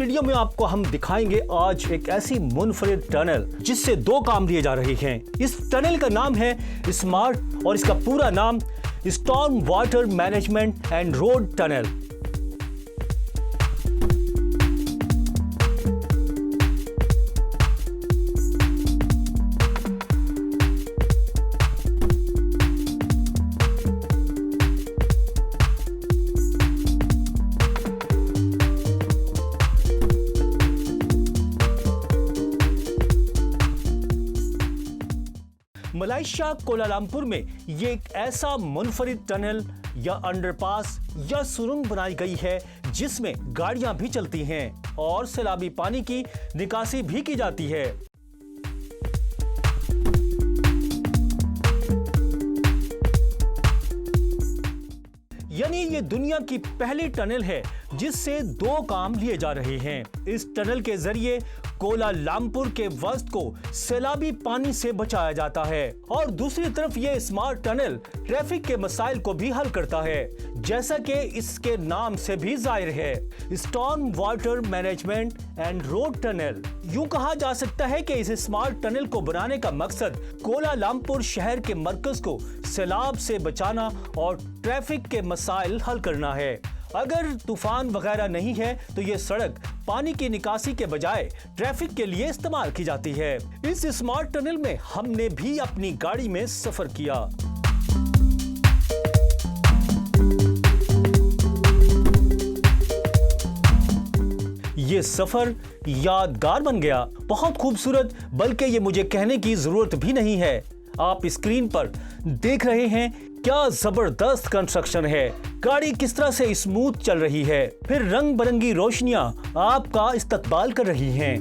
Video में आपको हम दिखाएंगे आज एक ऐसी मुनफरिद टनल जिससे दो काम लिए जा रहे हैं। इस टनल का नाम है स्मार्ट और इसका पूरा नाम storm water management and road tunnel. Malaysia Kuala Lumpur में ये एक ऐसा मुनफरिद टनल या अंडरपास या सुरंग बनाई गई है जिसमें गाड़ियां भी चलती हैं और सैलाबी पानी की निकासी भी की जाती है। यानी ये दुनिया की पहली टनल है जिससे दो काम लिए जा रहे हैं। इस टनल के जरिए कोलालमपुर के वस्त को सैलाबी पानी से बचाया जाता है और दूसरी तरफ ये स्मार्ट टनल ट्रैफिक के मसाइल को भी हल करता है, जैसा कि इसके नाम से भी जाहिर है, storm water management and road tunnel. यूं कहा जा सकता है कि इस स्मार्ट टनल को बनाने का मकसद कोलालमपुर शहर के मरकज को सैलाब से बचाना और ट्रैफिक के मसाइल हल करना है। अगर तूफान वगैरह नहीं है तो ये सड़क पानी की निकासी के बजाय ट्रैफिक के लिए इस्तेमाल की जाती है। इस स्मार्ट टनल में हमने भी अपनी गाड़ी में सफर किया। ये सफर यादगार बन गया, बहुत खूबसूरत, बल्कि ये मुझे कहने की जरूरत भी नहीं है। आप स्क्रीन पर देख रहे हैं क्या जबरदस्त कंस्ट्रक्शन है, गाड़ी किस तरह से स्मूथ चल रही है, फिर रंग बिरंगी रोशनियां आपका इस्तकबाल कर रही हैं।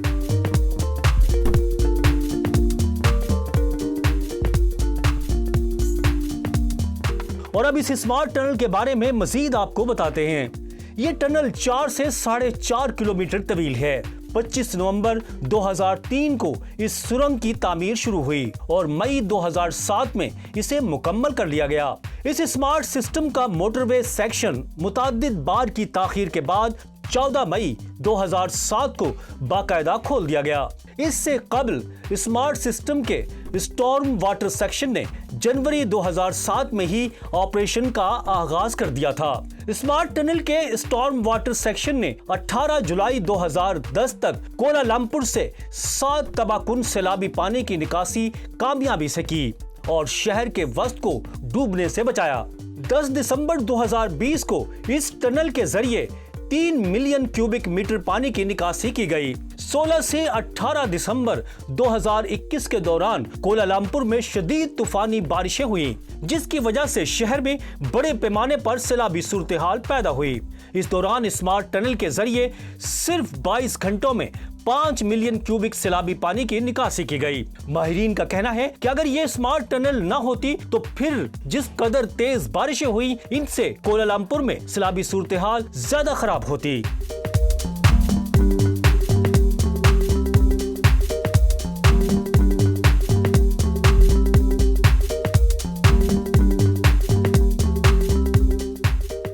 और अब इस स्मार्ट टनल के बारे में मजीद आपको बताते हैं। ये टनल 4 से 4.5 किलोमीटर तवील है। 25 नवंबर 2003 को इस सुरंग की तामीर शुरू हुई और मई 2007 में इसे मुकम्मल कर लिया गया। इस स्मार्ट सिस्टम का मोटरवे सेक्शन मुतअद्दिद बार की ताखीर के बाद 14 मई 2007 को बाकायदा खोल दिया गया। इससे कबल स्मार्ट सिस्टम के स्टॉर्म वाटर सेक्शन ने जनवरी 2007 में ही ऑपरेशन का आगाज कर दिया था। स्मार्ट टनल के स्टॉर्म वाटर सेक्शन ने 18 जुलाई 2010 तक कोलालमपुर से 7 तबाकुन सैलाबी पानी की निकासी कामयाबी से की और शहर के वस्त को डूबने से बचाया। 10 दिसंबर 2020 को इस टनल के जरिए 3 मिलियन क्यूबिक मीटर पानी की निकासी की गई। 16 से 18 दिसंबर 2021 के दौरान कोलालमपुर में शदीद तूफानी बारिशें हुई, जिसकी वजह से शहर में बड़े पैमाने पर सैलाबी सूरत हाल पैदा हुई। इस दौरान स्मार्ट टनल के जरिए सिर्फ 22 घंटों में 5 मिलियन क्यूबिक सैलाबी पानी की निकासी की गई। माहिरीन का कहना है कि अगर ये स्मार्ट टनल न होती तो फिर जिस कदर तेज बारिशें हुई, इनसे कोलालमपुर में सैलाबी सूरत हाल ज्यादा खराब होती।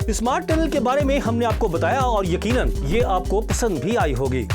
स्मार्ट टनल के बारे में हमने आपको बताया और यकीनन ये आपको पसंद भी आई होगी।